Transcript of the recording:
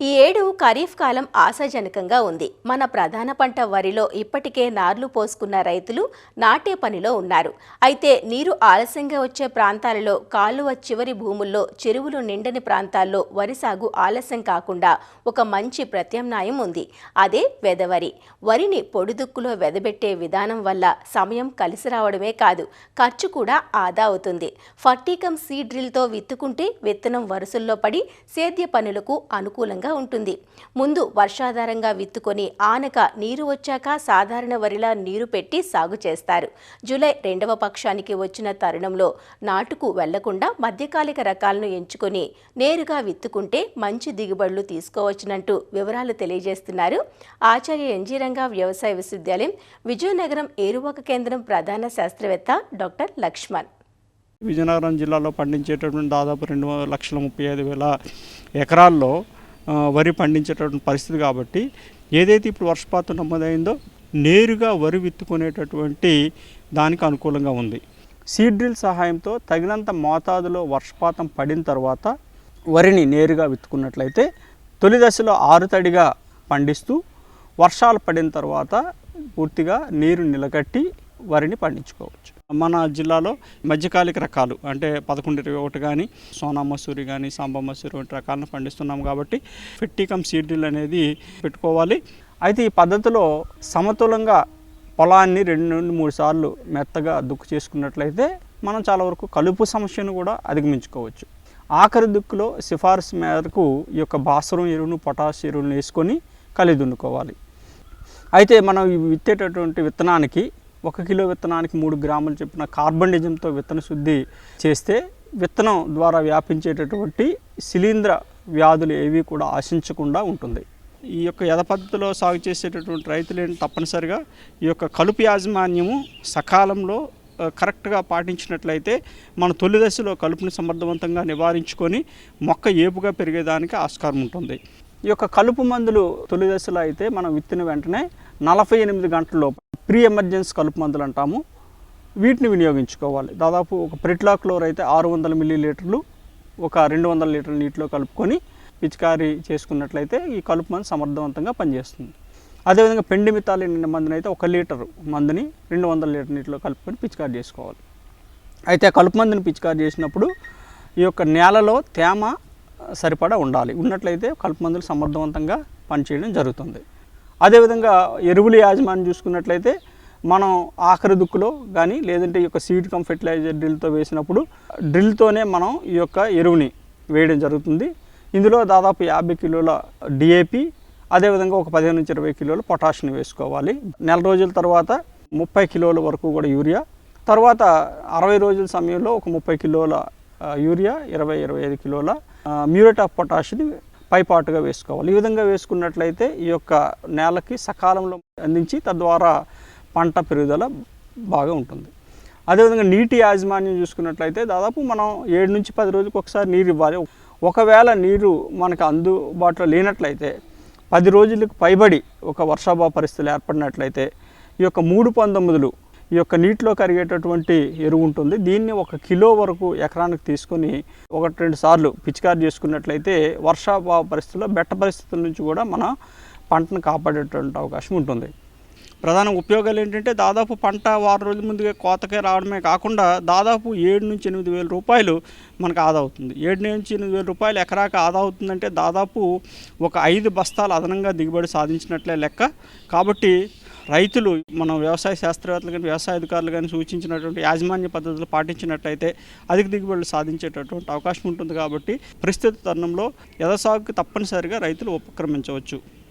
ఈ ఏడు ఖరీఫ్ కాలం ఆశాజనకంగా ఉంది. మన ప్రధాన పంట వరిలో ఇప్పటికే నార్లు పోసుకున్న రైతులు నాటే పనిలో ఉన్నారు. అయితే నీరు ఆలస్యంగా వచ్చే ప్రాంతాలలో, కాలువ చివరి భూముల్లో, చెరువులు నిండని ప్రాంతాల్లో వరి సాగు ఆలస్యం కాకుండా ఒక మంచి ప్రత్యామ్నాయం ఉంది. అదే వెదవరి. వరిని పొడిదుక్కులో వెదబెట్టే విధానం వల్ల సమయం కలిసి రావడమే కాదు, ఖర్చు కూడా ఆదా అవుతుంది. ఫర్టీకమ్ సీడ్ డ్రిల్తో విత్తుకుంటే విత్తనం వరుసల్లో పడి సేద్య పనులకు అనుకూలంగా ఉంటుంది. ముందు వర్షాధారంగా విత్తుకొని ఆనక నీరు వచ్చాక సాధారణ వరిలా నీరు పెట్టి సాగు చేస్తారు. జూలై 2వ పక్షానికి వచ్చిన తరుణంలో నాటుకు వెళ్లకుండా మధ్యకాలిక రకాలను ఎంచుకొని నేరుగా విత్తుకుంటే మంచి దిగుబడులు తీసుకోవచ్చునంటూ వివరాలు తెలియజేస్తున్నారు ఆచార్య ఎన్జీ రంగా వ్యవసాయ విశ్వవిద్యాలయం విజయనగరం ఏరువాక కేంద్రం ప్రధాన శాస్త్రవేత్త డాక్టర్ లక్ష్మణ్. విజయనగరం జిల్లాలో పండించేటటువంటి దాదాపు 2,35,000 ఎకరాల్లో వరి పండించేటటువంటి పరిస్థితి కాబట్టి ఏదైతే ఇప్పుడు వర్షపాతం నమోదైందో నేరుగా వరి విత్తుకునేటటువంటి దానికి అనుకూలంగా ఉంది. సీడ్ డ్రిల్ సహాయంతో తగినంత మోతాదులో వర్షపాతం పడిన తర్వాత వరిని నేరుగా విత్తుకున్నట్లయితే తొలి దశలో ఆరుతడిగా పండిస్తూ వర్షాలు పడిన తర్వాత పూర్తిగా నీరు నిలకట్టి వరిని పండించుకోవచ్చు. మన జిల్లాలో మధ్యకాలిక రకాలు అంటే 1121 కానీ, సోనా మసూరి కానీ, సాంబా మసూరి వంటి రకాలను పండిస్తున్నాం కాబట్టి ఫెర్టికమ్ సీడ్ డ్రిల్ అనేది పెట్టుకోవాలి. అయితే ఈ పద్ధతిలో సమతులంగా పొలాన్ని 2 నుండి 3 సార్లు మెత్తగా దుక్కు చేసుకున్నట్లయితే మనం చాలా వరకు కలుపు సమస్యను కూడా అధిగమించుకోవచ్చు. ఆఖరి దుక్కులో సిఫార్సు మేరకు ఈ యొక్క భాస్వరం ఎరువును, పొటాష్ ఎరువులను వేసుకొని కలిగి దున్నుకోవాలి. అయితే మనం విత్తేటటువంటి విత్తనానికి 1 కిలో విత్తనానికి 3 గ్రాములు చొప్పున కార్బనిజంతో విత్తన శుద్ధి చేస్తే విత్తనం ద్వారా వ్యాపించేటటువంటి శిలీంధ్ర వ్యాధులు ఏవి కూడా ఆశించకుండా ఉంటుంది. ఈ యొక్క యథ పద్ధతిలో సాగు చేసేటటువంటి రైతులు తప్పనిసరిగా ఈ యొక్క కలుపు యాజమాన్యము సకాలంలో కరెక్ట్గా పాటించినట్లయితే మన తొలి దశలో కలుపుని సమర్థవంతంగా నివారించుకొని మొక్క ఏపుగా పెరిగేదానికి ఆస్కారం ఉంటుంది. ఈ యొక్క కలుపు మందులు తొలి దశలో అయితే మనం విత్తిన వెంటనే 48 గంటల్లో ప్రీ ఎమర్జెన్సీ కలుపు మందులు అంటాము, వీటిని వినియోగించుకోవాలి. దాదాపు ఒక ప్రిట్లాక్లోర్ అయితే 600 మిల్లీలీటర్లు ఒక 200 లీటర్ల నీటిలో కలుపుకొని పిచికారీ చేసుకున్నట్లయితే ఈ కలుపు మందు సమర్థవంతంగా పనిచేస్తుంది. అదేవిధంగా పెండిమితాలిన్ మందుని అయితే 1 లీటర్ మందుని 200 లీటర్ నీటిలో కలుపుకొని పిచికారీ చేసుకోవాలి. అయితే ఆ కలుపు మందుని పిచికారీ చేసినప్పుడు ఈ యొక్క నేలలో తేమ సరిపడా ఉండాలి. ఉన్నట్లయితే కలుపు మందులు సమర్థవంతంగా పనిచేయడం జరుగుతుంది. అదేవిధంగా ఎరువుల యాజమాన్యం చూసుకున్నట్లయితే మనం ఆఖరి దుక్కులో కానీ లేదంటే ఈ యొక్క సీడ్ కమ్ ఫెర్టిలైజర్ డ్రిల్తో వేసినప్పుడు డ్రిల్తోనే మనం ఈ యొక్క ఎరువుని వేయడం జరుగుతుంది. ఇందులో దాదాపు 50 కిలోల డిఏపి, అదేవిధంగా ఒక 15 నుంచి 20 కిలోల పొటాషియం వేసుకోవాలి. నెల రోజుల తర్వాత 30 కిలోల వరకు కూడా యూరియా, తర్వాత 60 రోజుల సమయంలో ఒక 30 కిలోల యూరియా, 20-25 కిలోల మ్యూరేట్ ఆఫ్ పొటాషియం పైపాటుగా వేసుకోవాలి. ఈ విధంగా వేసుకున్నట్లయితే ఈ యొక్క నేలకి సకాలంలో అందించి తద్వారా పంట పెరుగుదల బాగా ఉంటుంది. అదేవిధంగా నీటి యాజమాన్యం చూసుకున్నట్లయితే దాదాపు మనం 7 నుంచి 10 రోజులకు ఒకసారి నీరు ఇవ్వాలి. ఒకవేళ నీరు మనకు అందుబాటులో లేనట్లయితే 10 రోజులకు పైబడి ఒక వర్షాభావ పరిస్థితులు ఏర్పడినట్లయితే ఈ యొక్క 3/19 ఈ యొక్క నీటిలో కరిగేటటువంటి ఎరువు ఉంటుంది. దీన్ని 1 కిలో వరకు ఎకరానికి తీసుకొని 1-2 సార్లు పిచికారీ చేసుకున్నట్లయితే వర్షాభావ పరిస్థితుల్లో బెట్ట పరిస్థితుల నుంచి కూడా మన పంటను కాపాడేటువంటి అవకాశం ఉంటుంది. ప్రధాన ఉపయోగాలు ఏంటంటే దాదాపు పంట వారం రోజుల ముందుగా కోతకే రావడమే కాకుండా దాదాపు 7 నుంచి 8 వేల రూపాయలు మనకు ఆదా అవుతుంది. 7 నుంచి 8 వేల రూపాయలు ఎకరాకి ఆదా అవుతుందంటే దాదాపు ఒక 5 బస్తాలు అదనంగా దిగుబడి సాధించినట్లే లెక్క. కాబట్టి రైతులు మన వ్యవసాయ శాస్త్రవేత్తలు కానీ వ్యవసాయ అధికారులు కానీ సూచించినటువంటి యాజమాన్య పద్ధతులు పాటించినట్లయితే అధిక దిగుబడులు సాధించేటటువంటి అవకాశం ఉంటుంది. కాబట్టి ప్రస్తుత తరుణంలో యథ సాగుకు తప్పనిసరిగా రైతులు ఉపక్రమించవచ్చు.